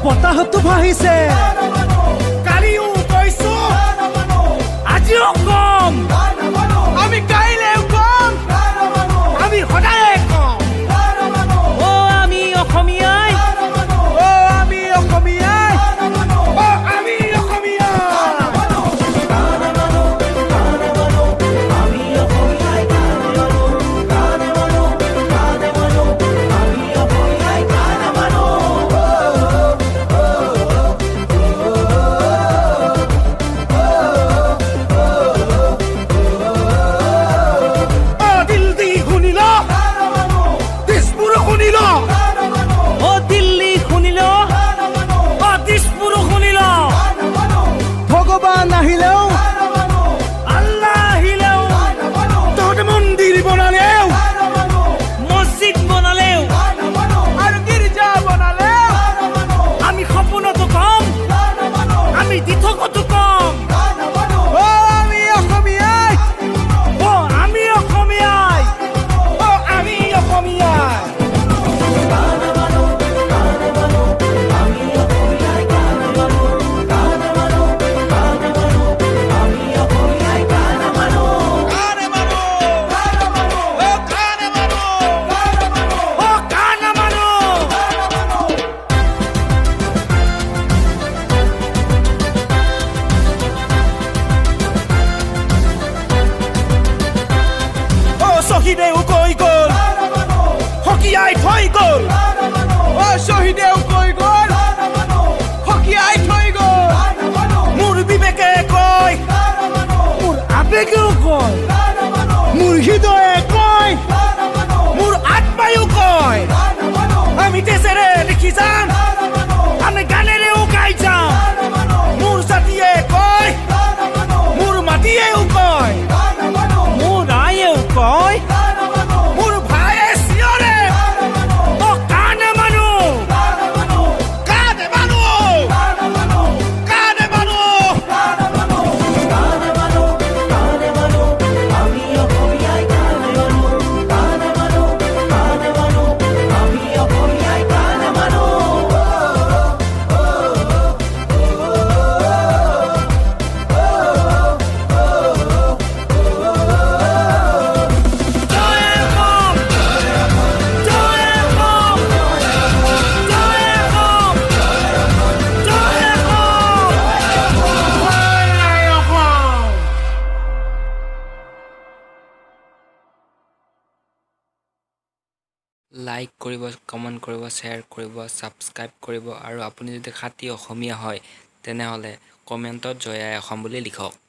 বতাহতো ভাহিছে কালিও কৈছো আজিও কম আমি কাইলেও কম আমি সদায় কম ও আমি অসমীয়াই ও আমি অসমীয়াই ও আমি অসমীয়াই শহীদেও কৈ গ'ল হকিয়াই থৈ গ'ল ও শহীদেও কৈ গ'ল হকিয়াই থৈ গ'ল মোৰ বিবেকে কয় মোৰ আবেগেও কয় মোৰ হৃদয়ে কয় মোৰ আত্মায়ো কয় আমি দেশেৰে লিখি যাম আমি গানেৰেও গাই যাম মোৰ জাতিয়ে কয় মোৰ মাটিয়েও কয় মোৰ আয়েও কয় লাইক কৰিব, কমেণ্ট কৰিব, শ্বেয়াৰ কৰিব, ছাবস্ক্ৰাইব কৰিব আৰু আপুনি যদি খাঁটি অসমীয়া হয় তেনেহ'লে কমেণ্টত জয় আই অসম বুলি লিখক।